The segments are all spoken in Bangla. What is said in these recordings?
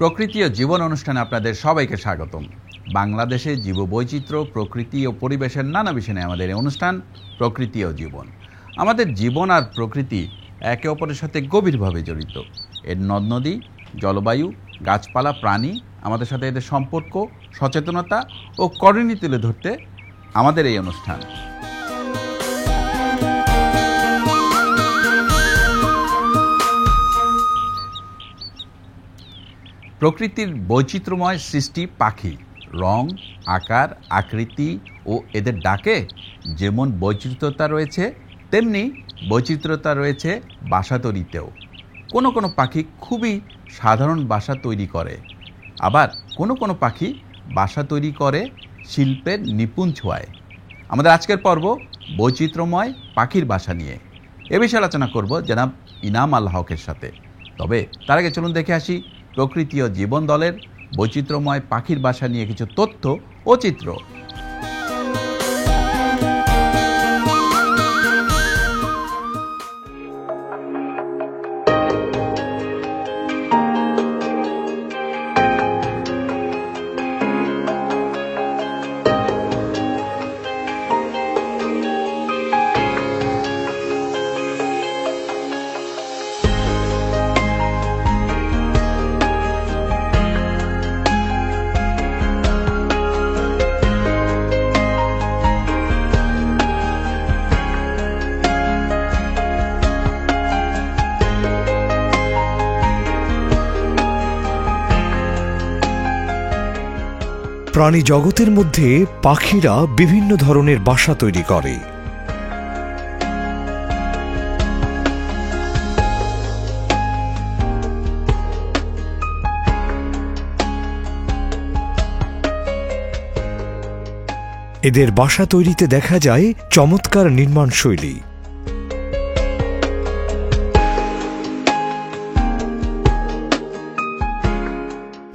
প্রকৃতি ও জীবন অনুষ্ঠানে আপনাদের সবাইকে স্বাগতম। বাংলাদেশে জীববৈচিত্র্য, প্রকৃতি ও পরিবেশের নানা বিষয়ে আমাদের এই অনুষ্ঠান প্রকৃতি ও জীবন। আমাদের জীবন আর প্রকৃতি একে অপরের সাথে গভীরভাবে জড়িত। এর নদ নদী, জলবায়ু, গাছপালা, প্রাণী, আমাদের সাথে এদের সম্পর্ক, সচেতনতা ও করণীয় তুলে ধরতে আমাদের এই অনুষ্ঠান। প্রকৃতির বৈচিত্র্যময় সৃষ্টি পাখি, রং, আকার, আকৃতি ও এদের ডাকে যেমন বৈচিত্র্যতা রয়েছে, তেমনি বৈচিত্র্যতা রয়েছে বাসা তৈরিতেও। কোনো কোনো পাখি খুবই সাধারণ বাসা তৈরি করে, আবার কোনো কোনো পাখি বাসা তৈরি করে শিল্পের নিপুণ ছোঁয়ায়। আমাদের আজকের পর্ব বৈচিত্র্যময় পাখির বাসা নিয়ে। এ বিষয়ে আলোচনা করব জনাব ইনাম আল হকের সাথে। তবে তার আগে চলুন দেখে আসি প্রকৃতি ও জীবন দলের বৈচিত্র্যময় পাখির বাসা নিয়ে কিছু তথ্য ও চিত্র। প্রাণী জগতের মধ্যে পাখিরা বিভিন্ন ধরনের বাসা তৈরি করে। এদের বাসা তৈরিতে দেখা যায় চমৎকার নির্মাণ শৈলী।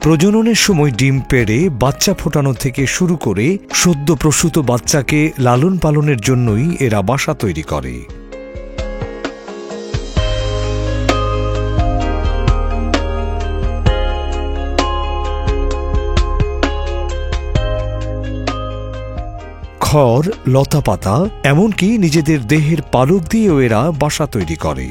প্রজননের সময় ডিম পেড়ে বাচ্চা ফোটানো থেকে শুরু করে সদ্য প্রসূত বাচ্চাকে লালন পালনের জন্যই এরা বাসা তৈরি করে। খড়, লতাপাতা, এমনকি নিজেদের দেহের পালক দিয়েও এরা বাসা তৈরি করে।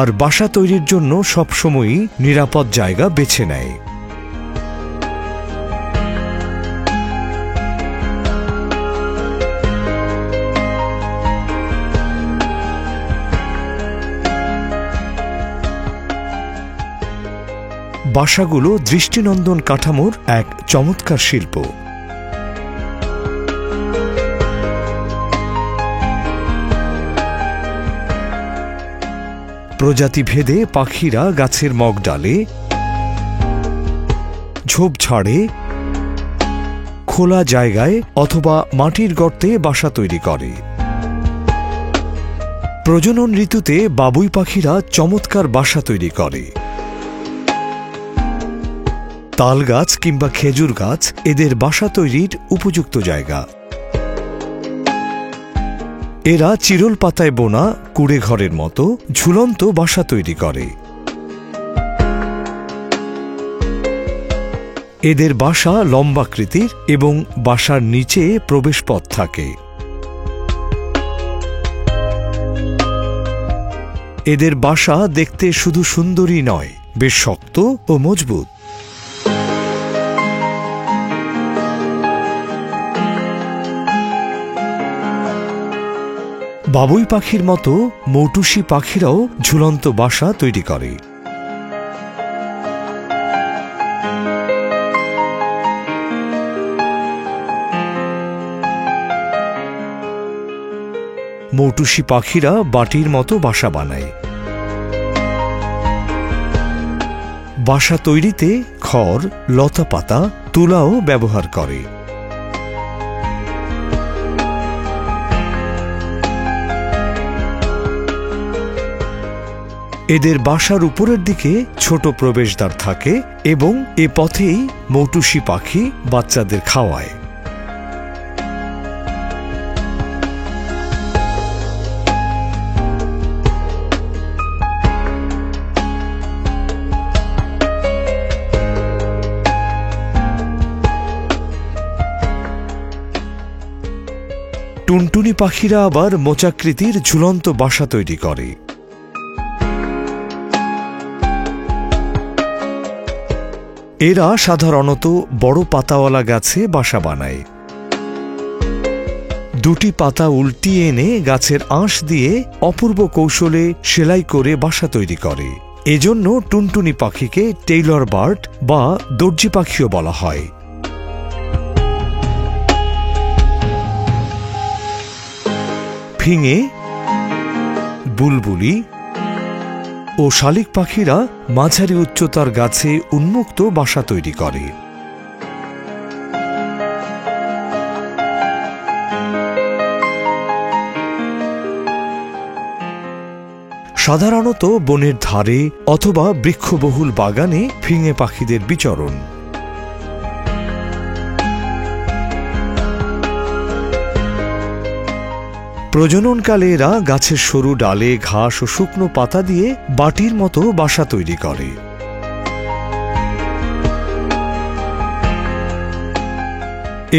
আর বাসা তৈরির জন্য সবসময়ই নিরাপদ জায়গা বেছে নেয়। বাসাগুলো দৃষ্টিনন্দন কাঠামোর এক চমৎকার শিল্প। প্রজাতি ভেদে পাখিরা গাছের মগডালে, ঝোপঝাড়ে, খোলা জায়গায় অথবা মাটির গর্তে বাসা তৈরি করে। প্রজনন ঋতুতে বাবুই পাখিরা চমৎকার বাসা তৈরি করে। তাল গাছ কিংবা খেজুর গাছ এদের বাসা তৈরির উপযুক্ত জায়গা। এরা চিরল পাতায় বোনা কুড়ে ঘরের মতো ঝুলন্ত বাসা তৈরি করে। এদের বাসা লম্বাকৃতির এবং বাসার নিচে প্রবেশপথ থাকে। এদের বাসা দেখতে শুধু সুন্দরই নয়, বেশ শক্ত ও মজবুত। বাবুই পাখির মতো মৌটুসি পাখিরাও ঝুলন্ত বাসা তৈরি করে। মৌটুসি পাখিরা বাটির মতো বাসা বানায়। বাসা তৈরিতে খড়, লতাপাতা, তুলাও ব্যবহার করে। এদের বাসার উপরের দিকে ছোট প্রবেশদ্বার থাকে এবং এ পথেই মৌটুসি পাখি বাচ্চাদের খাওয়ায়। টুনটুনি পাখিরা আবার মোচাকৃতির ঝুলন্ত বাসা তৈরি করে। এরা সাধারণত বড় পাতাওয়ালা গাছে বাসা বানায়। দুটি পাতা উল্টিয়ে এনে গাছের আঁশ দিয়ে অপূর্ব কৌশলে সেলাই করে বাসা তৈরি করে। এজন্য টুনটুনি পাখিকে টেইলর বার্ড বা দর্জি পাখিও বলা হয়। ফিঙে, বুলবুলি ও শালিক পাখিরা মাঝারি উচ্চতার গাছে উন্মুক্ত বাসা তৈরি করে। সাধারণত বনের ধারে অথবা বৃক্ষবহুল বাগানে ফিঙে পাখিদের বিচরণ। প্রজননকালে এরা গাছের সরু ডালে ঘাস ও শুকনো পাতা দিয়ে বাটির মতো বাসা তৈরি করে।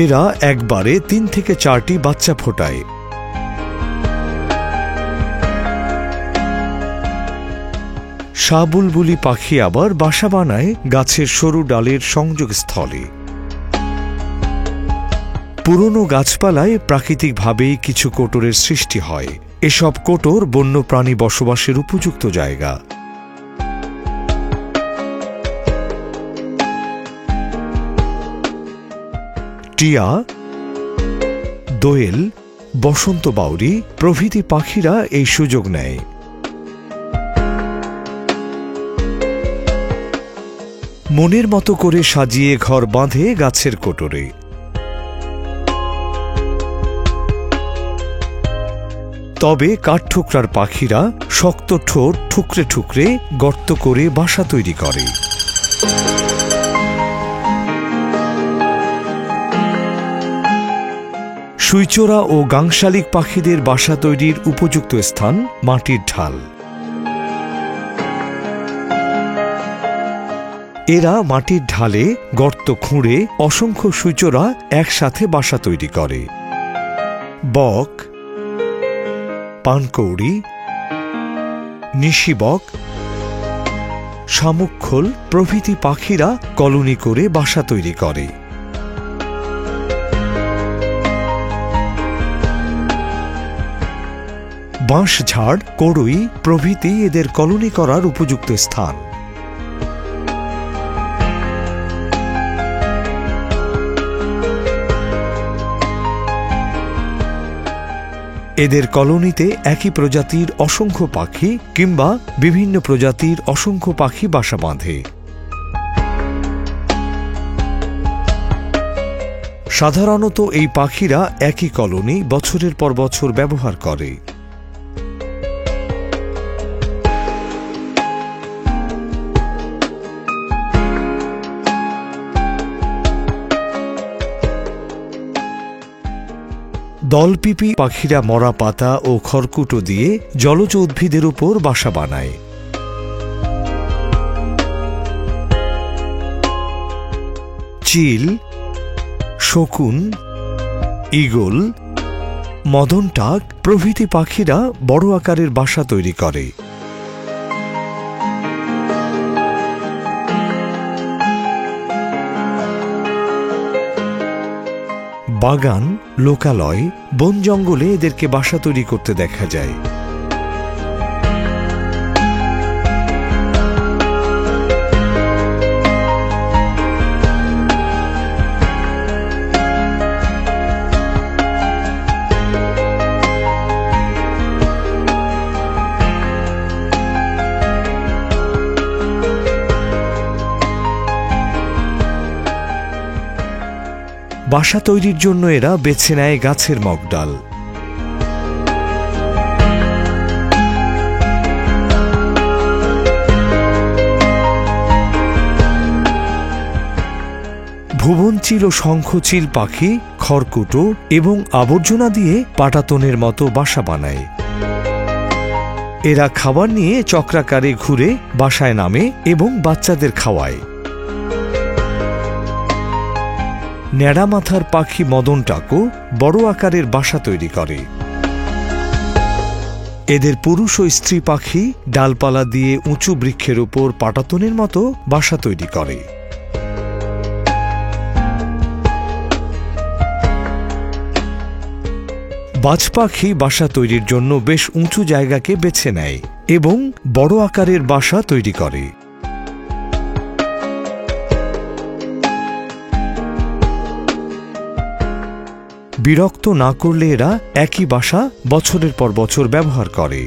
এরা একবারে 3 থেকে 4টি বাচ্চা ফোটায়। শাহবুলবুলি পাখি আবার বাসা বানায় গাছের সরু ডালের সংযোগস্থলে। পুরনো গাছপালায় প্রাকৃতিকভাবেই কিছু কোটরের সৃষ্টি হয়। এসব কোটর বন্যপ্রাণী বসবাসের উপযুক্ত জায়গা। টিয়া, দোয়েল, বসন্ত বাউরি প্রভৃতি পাখিরা এই সুযোগ নেয়। মনের মতো করে সাজিয়ে ঘর বাঁধে গাছের কোটরে। তবে কাঠঠোকরার পাখিরা শক্ত ঠোঁট ঠুকরে ঠুকরে গর্ত করে বাসা তৈরি করে। সুইচোরা ও গাংশালিক পাখিদের বাসা তৈরির উপযুক্ত স্থান মাটির ঢাল। এরা মাটির ঢালে গর্ত খুঁড়ে অসংখ্য সুইচোরা একসাথে বাসা তৈরি করে। বক, পানকৌড়ি, নিশিবক, শামুকখোল প্রভৃতি পাখিরা কলোনি করে বাসা তৈরি করে। বাঁশঝাড়, কড়ই প্রভৃতি এদের কলোনি করার উপযুক্ত স্থান। এদের কলোনিতে একই প্রজাতির অসংখ্য পাখি কিংবা বিভিন্ন প্রজাতির অসংখ্য পাখি বাসা বাঁধে। সাধারণত এই পাখিরা একই কলোনি বছরের পর বছর ব্যবহার করে। দলপিপি পাখিরা মরা পাতা ও খড়কুটো দিয়ে জলজ উদ্ভিদের উপর বাসা বানায়। চিল, শকুন, ঈগল, মদনটাক প্রভৃতি পাখিরা বড় আকারের বাসা তৈরি করে। বাগান, লোকালয়, বন জঙ্গলে এদেরকে বাসা তৈরি করতে দেখা যায়। বাসা তৈরির জন্য এরা বেছে নেয় গাছের মগডাল। ভুবনচিল ও শঙ্খচিল পাখি খড়কুটো এবং আবর্জনা দিয়ে পাটাতনের মতো বাসা বানায়। এরা খাবার নিয়ে চক্রাকারে ঘুরে বাসায় নামে এবং বাচ্চাদের খাওয়ায়। ন্যাড়া মাথার পাখি মদন টাকো বড় আকারের বাসা তৈরি করে। এদের পুরুষ ও স্ত্রী পাখি ডালপালা দিয়ে উঁচু বৃক্ষের উপর পাটাতনের মতো বাসা তৈরি করে। বাজ পাখি বাসা তৈরির জন্য বেশ উঁচু জায়গাকে বেছে নেয় এবং বড় আকারের বাসা তৈরি করে। বিরক্ত না করলে এরা একই বাসা বছরের পর বছর ব্যবহার করে।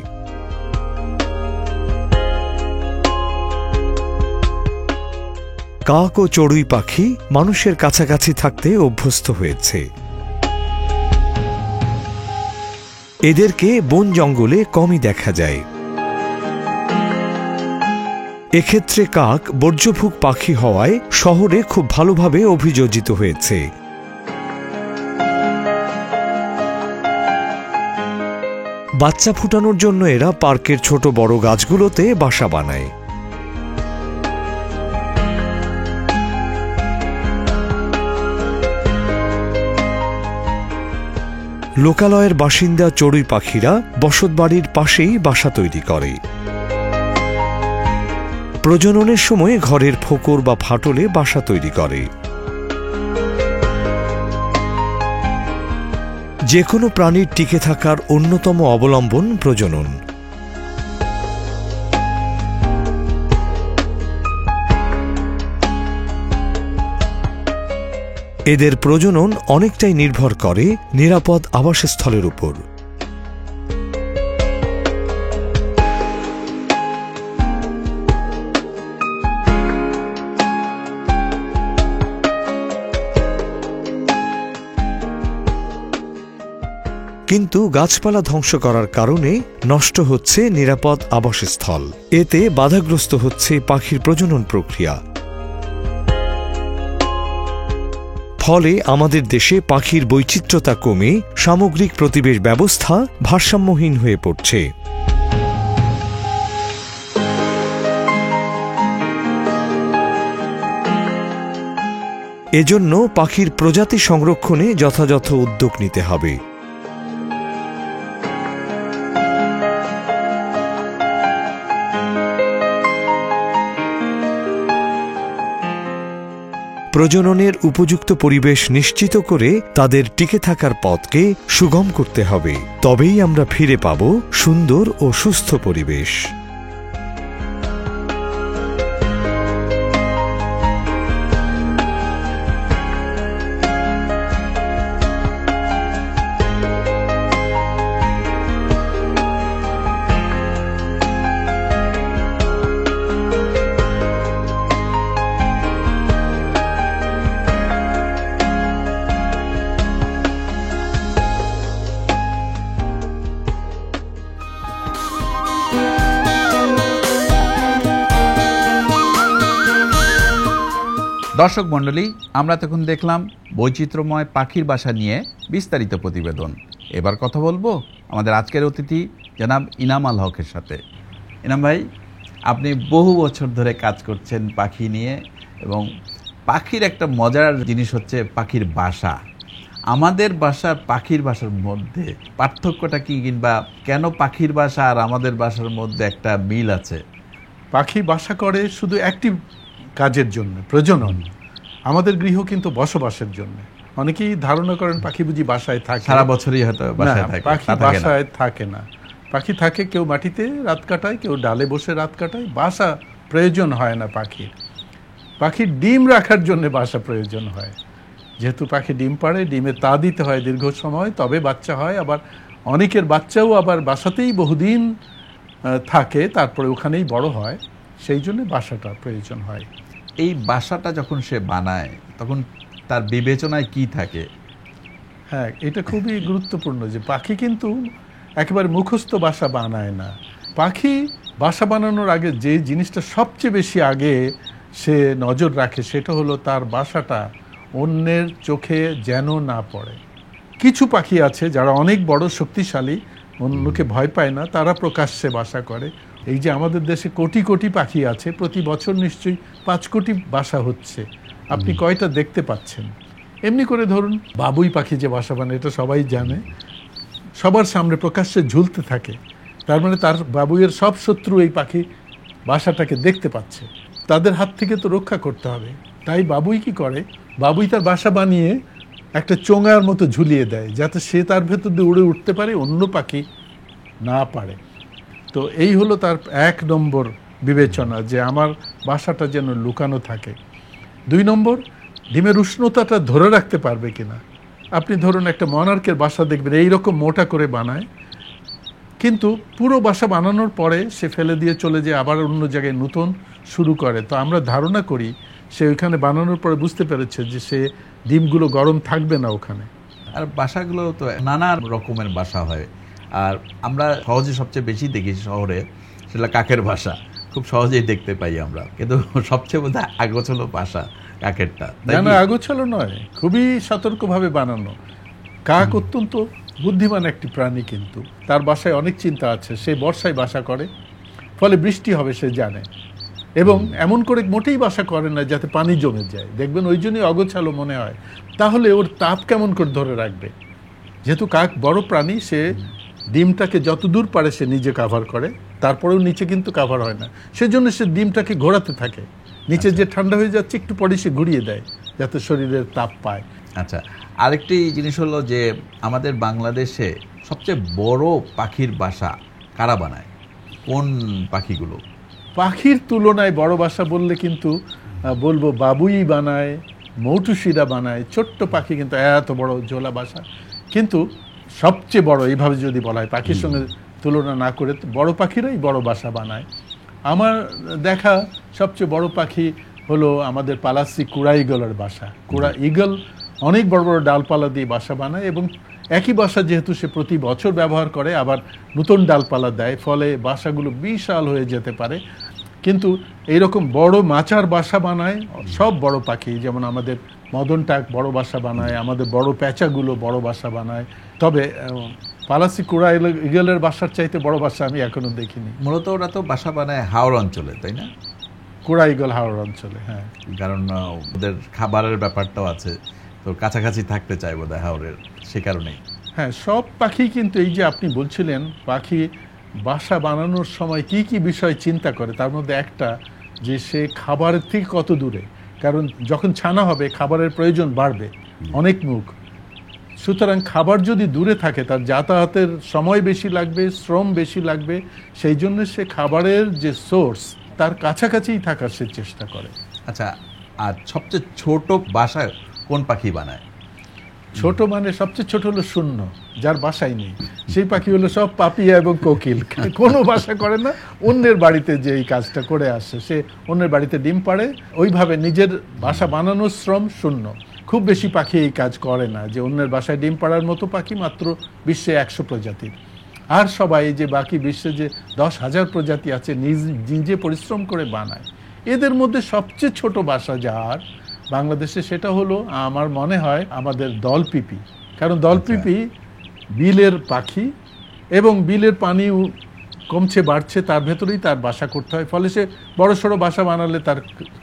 কাক ও চড়ুই পাখি মানুষের কাছাকাছি থাকতে অভ্যস্ত হয়েছে। এদেরকে বন জঙ্গলে কমই দেখা যায়। এক্ষেত্রে কাক বর্জ্যভুক পাখি হওয়ায় শহরে খুব ভালোভাবে অভিযোজিত হয়েছে। বাচ্চা ফুটানোর জন্য এরা পার্কের ছোট বড় গাছগুলোতে বাসা বানায়। লোকালয়ের বাসিন্দা চড়ুই পাখিরা বসতবাড়ির পাশেই বাসা তৈরি করে। প্রজননের সময় ঘরের ফোকর বা ফাটলে বাসা তৈরি করে। যে কোনো প্রাণীর টিকে থাকার অন্যতম অবলম্বন প্রজনন। এদের প্রজনন অনেকটাই নির্ভর করে নিরাপদ আবাসস্থলের উপর। কিন্তু গাছপালা ধ্বংস করার কারণে নষ্ট হচ্ছে নিরাপদ আবাসস্থল। এতে বাধাগ্রস্ত হচ্ছে পাখির প্রজনন প্রক্রিয়া। ফলে আমাদের দেশে পাখির বৈচিত্র্যতা কমে সামগ্রিক পরিবেশ ব্যবস্থা ভারসাম্যহীন হয়ে পড়ছে। এজন্য পাখির প্রজাতি সংরক্ষণে যথাযথ উদ্যোগ নিতে হবে। প্রজননের উপযুক্ত পরিবেশ নিশ্চিত করে তাদের টিকে থাকার পথকে সুগম করতে হবে। তবেই আমরা ফিরে পাব সুন্দর ও সুস্থ পরিবেশ। দর্শক মণ্ডলী, আমরা তখন দেখলাম বৈচিত্র্যময় পাখির বাসা নিয়ে বিস্তারিত প্রতিবেদন। এবার কথা বলবো আমাদের আজকের অতিথি জনাব ইনাম আল হকের সাথে। ইনাম ভাই, আপনি বহু বছর ধরে কাজ করছেন পাখি নিয়ে, এবং পাখির একটা মজার জিনিস হচ্ছে পাখির বাসা। আমাদের বাসা পাখির বাসার মধ্যে পার্থক্যটা কি, কিংবা কেন পাখির বাসা আর আমাদের বাসার মধ্যে একটা মিল আছে? পাখি বাসা করে শুধু একটি কাজের জন্য, প্রজনন। আমাদের গৃহ কিন্তু বসবাসের জন্য। অনেকেই ধারণা করেন পাখি বুঝি বাসায় থাকে, সারা বছরই হয়তো বাসায় থাকে। পাখি বাসায় থাকে না। পাখি থাকে কেউ মাটিতে রাত কাটায়, কেউ ডালে বসে রাত কাটায়। বাসা প্রয়োজন হয় না পাখির। পাখির ডিম রাখার জন্য বাসা প্রয়োজন হয়। যেহেতু পাখি ডিম পাড়ে, ডিমে তা দিতে হয় দীর্ঘ সময়, তবে বাচ্চা হয়। আবার অনেকের বাচ্চাও আবার বাসাতেই বহুদিন থাকে, তারপরে ওখানেই বড় হয়। সেই জন্য বাসাটা প্রয়োজন হয়। এই বাসাটা যখন সে বানায় তখন তার বিবেচনায় কি থাকে? হ্যাঁ, এটা খুবই গুরুত্বপূর্ণ যে পাখি কিন্তু একেবারে মুখস্থ বাসা বানায় না। পাখি বাসা বানানোর আগে যে জিনিসটা সবচেয়ে বেশি আগে সে নজর রাখে সেটা হলো তার বাসাটা অন্যের চোখে যেন না পড়ে। কিছু পাখি আছে যারা অনেক বড় শক্তিশালী, অন্যকে ভয় পায় না, তারা প্রকাশ্যে বাসা করে। এই যে আমাদের দেশে কোটি কোটি পাখি আছে, প্রতি বছর নিশ্চয়ই 5 কোটি বাসা হচ্ছে, আপনি কয়টা দেখতে পাচ্ছেন? এমনি করে ধরুন বাবুই পাখি যে বাসা বানায় এটা সবাই জানে, সবার সামনে প্রকাশ্যে ঝুলতে থাকে, তার মানে তার বাবুইয়ের সব শত্রু এই পাখি বাসাটাকে দেখতে পাচ্ছে, তাদের হাত থেকে তো রক্ষা করতে হবে। তাই বাবুই কি করে, বাবুই তার বাসা বানিয়ে একটা চোঙার মতো ঝুলিয়ে দেয় যাতে সে তার ভেতর দিয়ে উড়ে উঠতে পারে, অন্য পাখি না পারে। তো এই হলো তার 1 নম্বর বিবেচনা, যে আমার বাসাটা যেন লুকানো থাকে। 2 নম্বর, ডিমের উষ্ণতাটা ধরে রাখতে পারবে কিনা। আপনি ধরুন একটা মনার্কের বাসা দেখবেন এইরকম মোটা করে বানায়, কিন্তু পুরো বাসা বানানোর পরে সে ফেলে দিয়ে চলে যায়, আবার অন্য জায়গায় নতুন শুরু করে। তো আমরা ধারণা করি সে ওইখানে বানানোর পরে বুঝতে পেরেছে যে সে ডিমগুলো গরম থাকবে না ওখানে। আর বাসাগুলো তো নানা রকমের বাসা হয়, আর আমরা সহজে সবচেয়ে বেশি দেখি শহরে সেটা কাকের বাসা, খুব সহজেই দেখতে পাই আমরা, কিন্তু সবচেয়ে বোধহয় আগোছালো বাসা কাকেরটা। না, আগোছালো নয়, খুবই সতর্কভাবে বানানো। কাক অত্যন্ত বুদ্ধিমান একটি প্রাণী, কিন্তু তার বাসায় অনেক চিন্তা আছে। সে বর্ষায় বাসা করে, ফলে বৃষ্টি হবে সে জানে, এবং এমন করে মোটেই বাসা করে না যাতে পানি জমে যায়, দেখবেন ওই জন্যই অগোছালো মনে হয়। তাহলে ওর তাপ কেমন করে ধরে রাখবে? যেহেতু কাক বড় প্রাণী, সে ডিমটাকে যত দূর পারে সে নিজে কাভার করে, তারপরেও নিচে কিন্তু কাভার হয় না, সেজন্য সে ডিমটাকে ঘোরাতে থাকে, নিচে যে ঠান্ডা হয়ে যাচ্ছে একটু পরে সে ঘুরিয়ে দেয় যাতে শরীরের তাপ পায়। আচ্ছা, আরেকটি জিনিস হলো যে আমাদের বাংলাদেশে সবচেয়ে বড় পাখির বাসা কারা বানায়? কোন পাখিগুলো? পাখির তুলনায় বড় বাসা বললে কিন্তু বলবো বাবুই বানায়, মৌটুসিরা বানায়, ছোট্ট পাখি কিন্তু এত বড় জোলা বাসা। কিন্তু সবচেয়ে বড় এইভাবে যদি বলা হয়, পাখির সঙ্গে তুলনা না করে বড় পাখিরাই বড় বাসা বানায়। আমার দেখা সবচেয়ে বড় পাখি হলো আমাদের পালাসি কুড়া ঈগলের বাসা। কুড়া ঈগল অনেক বড় বড় ডালপালা দিয়ে বাসা বানায়, এবং একই বাসা যেহেতু সে প্রতি বছর ব্যবহার করে, আবার নতুন ডালপালা দেয়, ফলে বাসাগুলো বিশাল হয়ে যেতে পারে। কিন্তু এইরকম বড় মাচার বাসা বানায় সব বড় পাখি, যেমন আমাদের মদন টাক বড় বাসা বানায়, আমাদের বড় প্যাঁচাগুলো বড় বাসা বানায়। তবে পালাসি কুড়া ঈগলের বাসার চাইতে বড় বাসা আমি এখনো দেখিনি। মূলত ওরা তো বাসা বানায় হাওর অঞ্চলে, তাই না? কুড়া ঈগল হাওর অঞ্চলে, হ্যাঁ, কারণ ওদের খাবারের ব্যাপারটাও আছে, তো কাছাকাছি থাকতে চায় বোধহয় হাওরের, সে কারণেই। হ্যাঁ, সব পাখি কিন্তু এই যে আপনি বলছিলেন পাখি বাসা বানানোর সময় কি কি বিষয় চিন্তা করে, তার মধ্যে একটা যে সে খাবারের থেকে কত দূরে, কারণ যখন ছানা হবে খাবারের প্রয়োজন বাড়বে, অনেক মুখ, সুতরাং খাবার যদি দূরে থাকে তার যাতায়াতের সময় বেশি লাগবে, শ্রম বেশি লাগবে, সেই জন্য সে খাবারের যে সোর্স তার কাছাকাছিই থাকার সে চেষ্টা করে। আচ্ছা, আর সবচেয়ে ছোট বাসা কোন পাখি বানায়? ছোট মানে সবচেয়ে ছোট হলো শূন্য, যার বাসাই নেই, সেই পাখি হলো সব পাপিয়া এবং কোকিল, কোনো বাসা করে না, অন্যের বাড়িতে যে এই কাজটা করে আসে, সে অন্যের বাড়িতে ডিম পাড়ে, ওইভাবে নিজের বাসা বানানোর শ্রম শূন্য। খুব বেশি পাখি এই কাজ করে না, যে অন্যের বাসায় ডিম পাড়ার মতো পাখি মাত্র বিশ্বে 100 প্রজাতির। আর সবাই যে বাকি বিশ্বে যে 10,000 প্রজাতি আছে নিজে পরিশ্রম করে বানায়। এদের মধ্যে সবচেয়ে ছোট বাসা যার বাংলাদেশে, সেটা হলো আমার মনে হয় আমাদের দলপিপি। কারণ দলপিপি বিলের পাখি, এবং বিলের পানি কমছে বাড়ছে, তার ভেতরেই তার বাসা করতে হয়, ফলে সে বড় সড়ো বাসা বানালে তার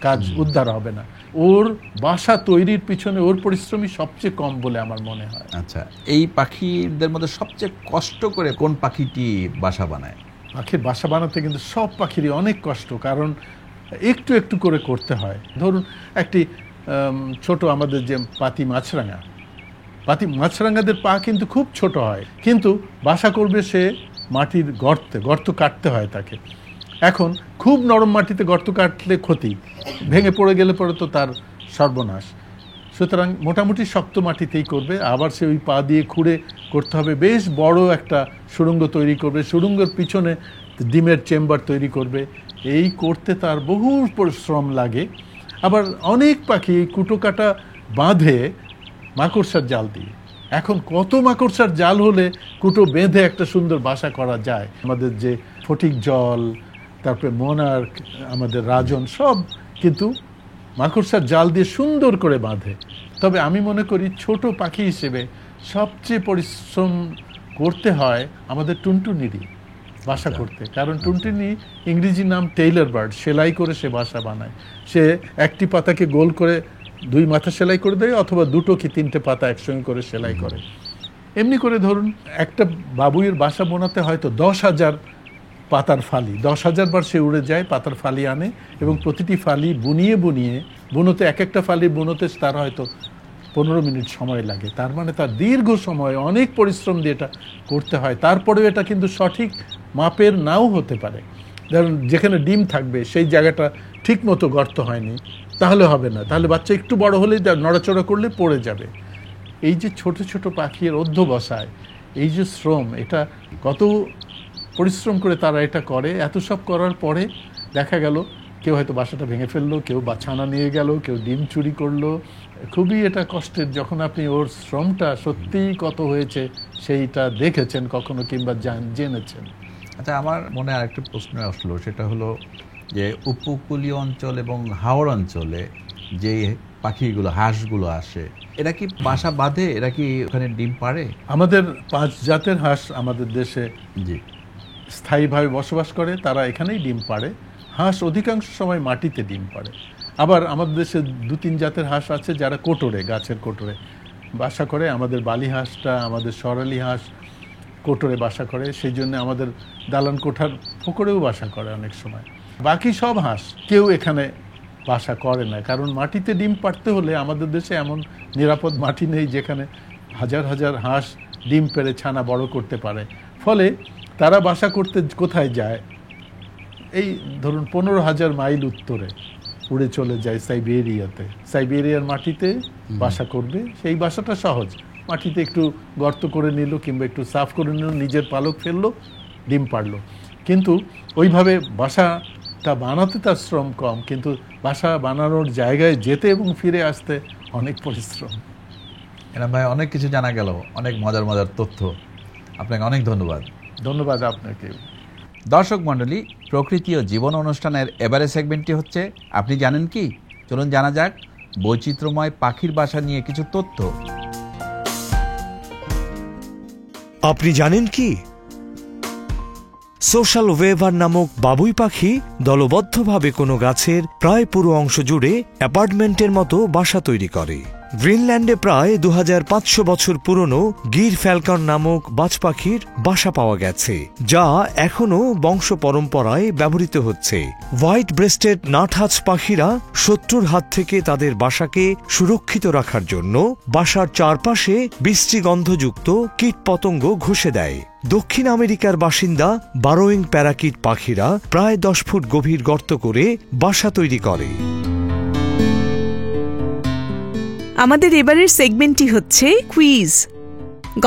কাজ উদ্ধার হবে না। ওর বাসা তৈরির পিছনে ওর পরিশ্রমই সবচেয়ে কম বলে আমার মনে হয়। আচ্ছা, এই পাখিদের মধ্যে সবচেয়ে কষ্ট করে কোন পাখিটি বাসা বানায়? পাখির বাসা বানাতে কিন্তু সব পাখিরই অনেক কষ্ট, কারণ একটু একটু করে করতে হয়। ধরুন একটি ছোট আমাদের যে পাতি মাছরাঙাদের পা কিন্তু খুব ছোট হয়, কিন্তু বাসা করবে সে মাটির গর্ত কাটতে হয় তাকে। এখন খুব নরম মাটিতে গর্ত কাটলে ক্ষতি, ভেঙে পড়ে গেলে পরে তো তার সর্বনাশ। সুতরাং মোটামুটি শক্ত মাটিতেই করবে, আবার সে ওই পা দিয়ে খুঁড়ে করতে হবে, বেশ বড় একটা সুড়ঙ্গ তৈরি করবে, সুড়ঙ্গের পিছনে ডিমের চেম্বার তৈরি করবে। এই করতে তার বহু পরিশ্রম লাগে। আবার অনেক পাখি কুটো কাটা বাঁধে মাকড়সার জাল দিয়ে। এখন কত মাকড়সার জাল হলে কুটো বেঁধে একটা সুন্দর বাসা করা যায়। আমাদের যে ফটিক জল, তারপরে মোনার্ক, আমাদের রাজন, সব কিন্তু মাকড়সার জাল দিয়ে সুন্দর করে বাঁধে। তবে আমি মনে করি ছোট পাখি হিসেবে সবচেয়ে পরিশ্রম করতে হয় আমাদের টুনটুনিরই বাসা করতে। কারণ টুনটুনি ইংরেজি নাম টেইলর বার্ড, সেলাই করে সে বাসা বানায়। সে একটি পাতাকে গোল করে 2 মাথা সেলাই করে দেয়, অথবা 2 কি 3টে পাতা একসঙ্গে করে সেলাই করে। এমনি করে ধরুন একটা বাবুইয়ের বাসা বানাতে হয়তো 10,000 পাতার ফালি, 10,000 বার সে উড়ে যায়, পাতার ফালি আনে, এবং প্রতিটি ফালি বুনিয়ে বুনোতে, এক একটা ফালি বুনোতে তার হয়তো 15 মিনিট সময় লাগে। তার মানে তার দীর্ঘ সময় অনেক পরিশ্রম দিয়ে এটা করতে হয়। তারপরেও এটা কিন্তু সঠিক মাপের নাও হতে পারে। ধরুন যেখানে ডিম থাকবে সেই জায়গাটা ঠিক মতো গর্ত হয়নি, তাহলে হবে না, তাহলে বাচ্চা একটু বড় হলেই নড়াচড়া করলে পড়ে যাবে। এই যে ছোট ছোট পাখির অধ্যবসায়, এই যে শ্রম, এটা কত পরিশ্রম করে তারা এটা করে। এত সব করার পরে দেখা গেল কেউ হয়তো বাসাটা ভেঙে ফেললো, কেউ ছানা নিয়ে গেল, কেউ ডিম চুরি করলো। খুবই এটা কষ্টের। যখন আপনি ওর শ্রমটা সত্যিই কত হয়েছে সেইটা দেখেছেন কখনো কিংবা জেনেছেন। আচ্ছা, আমার মনে আরেকটা প্রশ্ন আসলো, সেটা হলো যে উপকূলীয় অঞ্চল এবং হাওড় অঞ্চলে যে পাখিগুলো, হাঁসগুলো আসে, এরা কি বাসা বাঁধে? এরা কি ওখানে ডিম পাড়ে? আমাদের 5 জাতের হাঁস আমাদের দেশে জি স্থায়ীভাবে বসবাস করে, তারা এখানেই ডিম পাড়ে। হাঁস অধিকাংশ সময় মাটিতে ডিম পাড়ে। আবার আমাদের দেশে 2-3 জাতের হাঁস আছে যারা কোটরে, গাছের কোটরে বাসা করে। আমাদের বালি হাঁসটা, আমাদের সরালি হাঁস কোটরে বাসা করে, সেই জন্য আমাদের দালান কোঠার ফোকরেও বাসা করে অনেক সময়। বাকি সব হাঁস কেউ এখানে বাসা করে না, কারণ মাটিতে ডিম পাড়তে হলে আমাদের দেশে এমন নিরাপদ মাটি নেই যেখানে হাজার হাজার হাঁস ডিম পেড়ে ছানা বড় করতে পারে। ফলে তারা বাসা করতে কোথায় যায়? এই ধরুন 15,000 মাইল উত্তরে উড়ে চলে যায় সাইবেরিয়াতে। সাইবেরিয়ার মাটিতে বাসা করবে। সেই বাসাটা সহজ, মাটিতে একটু গর্ত করে নিল কিংবা একটু সাফ করে নিল, নিজের পালক ফেললো, ডিম পাড়লো। কিন্তু ওইভাবে বাসাটা বানাতে তার শ্রম কম, কিন্তু বাসা বানানোর জায়গায় যেতে এবং ফিরে আসতে অনেক পরিশ্রম। এরা ভাই, অনেক কিছু জানা গেল, অনেক মজার মজার তথ্য। আপনাকে অনেক ধন্যবাদ। ধন্যবাদ আপনাকে। দর্শক মণ্ডলী, প্রকৃতি ও জীবন অনুষ্ঠানের এবারে সেগমেন্টটি হচ্ছে আপনি জানেন কি। চলুন জানা যাক বৈচিত্র্যময় পাখির বাসা নিয়ে কিছু তথ্য। আপনি জানেন কি সোশ্যাল ওয়েভার নামক বাবুই পাখি দলবদ্ধভাবে কোনো গাছের প্রায় পুরো অংশ জুড়ে অ্যাপার্টমেন্টের মতো বাসা তৈরি করে। গ্রিনল্যান্ডে প্রায় 2500 বছর পুরনো গির ফ্যালকন নামক বাজ পাখির বাসা পাওয়া গেছে, যা এখনও বংশ পরম্পরায় ব্যবহৃত হচ্ছে। হোয়াইট ব্রেস্টেড নাটহাজ পাখিরা শত্রুর হাত থেকে তাদের বাসাকে সুরক্ষিত রাখার জন্য বাসার চারপাশে বিশ্রী গন্ধযুক্ত কীটপতঙ্গ ঘষে দেয়। দক্ষিণ আমেরিকার বাসিন্দা বারোইং প্যারাকিট পাখিরা প্রায় 10 ফুট গভীর গর্ত করে বাসা তৈরি করে। আমাদের এবারের সেগমেন্টটি হচ্ছে কুইজ।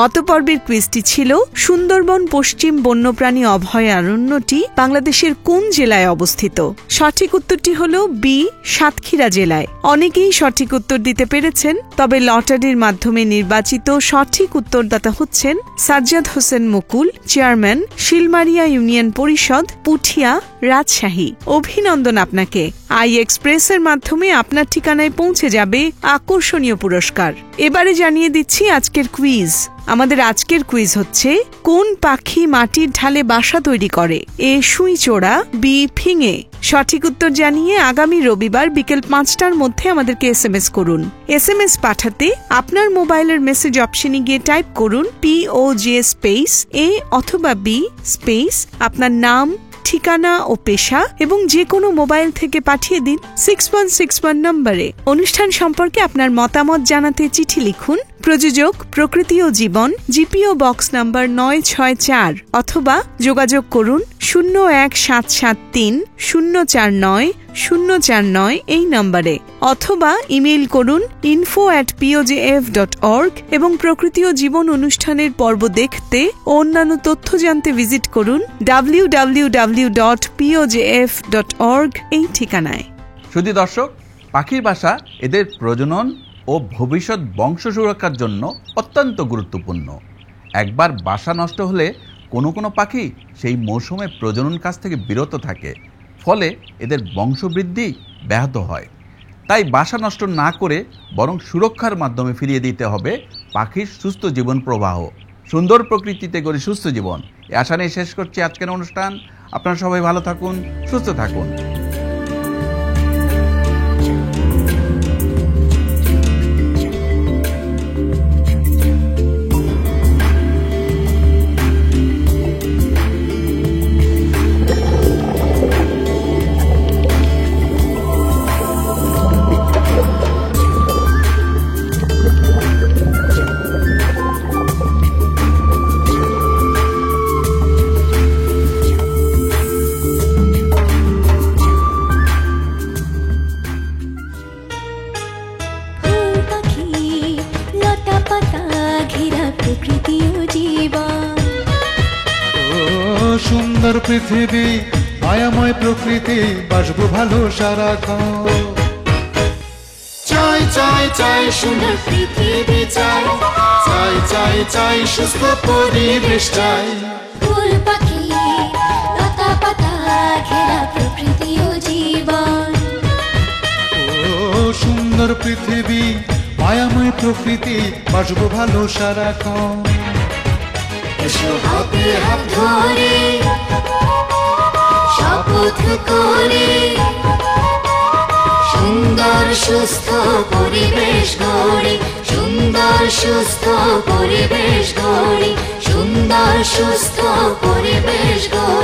গত পর্বের কুইজটি ছিল সুন্দরবন পশ্চিম বন্যপ্রাণী অভয়ারণ্যটি বাংলাদেশের কোন জেলায় অবস্থিত? সঠিক উত্তরটি হল বি, সাতক্ষীরা জেলায়। অনেকেই সঠিক উত্তর দিতে পেরেছেন, তবে লটারির মাধ্যমে নির্বাচিত সঠিক উত্তরদাতা হচ্ছেন সাজ্জাদ হোসেন মুকুল, চেয়ারম্যান, শিলমারিয়া ইউনিয়ন পরিষদ, পুঠিয়া, রাজশাহী। অভিনন্দন আপনাকে। আই এক্সপ্রেসের মাধ্যমে আপনার ঠিকানায় পৌঁছে যাবে আকর্ষণীয় পুরস্কার। এবারে জানিয়ে দিচ্ছি আজকের কুইজ। আমাদের আজকের কুইজ হচ্ছে, কোন পাখি মাটির ঢালে বাসা তৈরি করে? এ, সুইচোড়া, বি, ফিঙে। সঠিক উত্তর জানিয়ে আগামী রবিবার বিকেল 5টার মধ্যে আমাদেরকে SMS করুন। SMS পাঠাতে আপনার মোবাইলের মেসেজ অপশনে গিয়ে টাইপ করুন POJ স্পেস A অথবা B স্পেস আপনার নাম, ঠিকানা ও পেশা, এবং যে কোনো মোবাইল থেকে পাঠিয়ে দিন 6161 নম্বরে। অনুষ্ঠান সম্পর্কে আপনার মতামত জানাতে চিঠি লিখুন। প্রযোজক প্রকৃতি ও জীবন, GPO বক্স নাম্বার 964, অথবা যোগাযোগ করুন 01773 049 049 এই নম্বরে, অথবা ইমেইল করুন info@pojf.org। এবং প্রকৃতি ও জীবন অনুষ্ঠানের পর্ব দেখতে ও অন্যান্য তথ্য জানতে ভিজিট করুন www.pojf.org এই ঠিকানায়। শুধু দর্শক, পাখির বাসা এদের প্রজনন ও ও ভবিষ্যৎ বংশ সুরক্ষার জন্য অত্যন্ত গুরুত্বপূর্ণ। একবার বাসা নষ্ট হলে কোনো কোনো পাখি সেই মৌসুমে প্রজনন কাজ থেকে বিরত থাকে, ফলে এদের বংশবৃদ্ধি ব্যাহত হয়। তাই বাসা নষ্ট না করে বরং সুরক্ষার মাধ্যমে ফিরিয়ে দিতে হবে পাখির সুস্থ জীবন প্রবাহ। সুন্দর প্রকৃতিতে গড়ে সুস্থ জীবন, এই আশা নিয়ে শেষ করছি আজকের অনুষ্ঠান। আপনারা সবাই ভালো থাকুন, সুস্থ থাকুন। সুন্দর পৃথিবী, মায়াময় প্রকৃতি, বাসবো ভালো সারাক্ষণ। চাই চাই চাই সুন্দর পৃথিবী চাই, চাই চাই চাই সুস্থ পরিবেশ চাই। ফুল পাখি লতা পাতা ঘেরা প্রকৃতি ও জীবন। ও সুন্দর পৃথিবী, মায়াময় প্রকৃতি, বাসবো ভালো সারাক্ষণ। এসো হাতে হাত ধরে শপথ করে সুন্দর সুস্থ পরিবেশ গড়ি, সুন্দর সুস্থ পরিবেশ গড়ি, সুন্দর সুস্থ পরিবেশ গড়ি।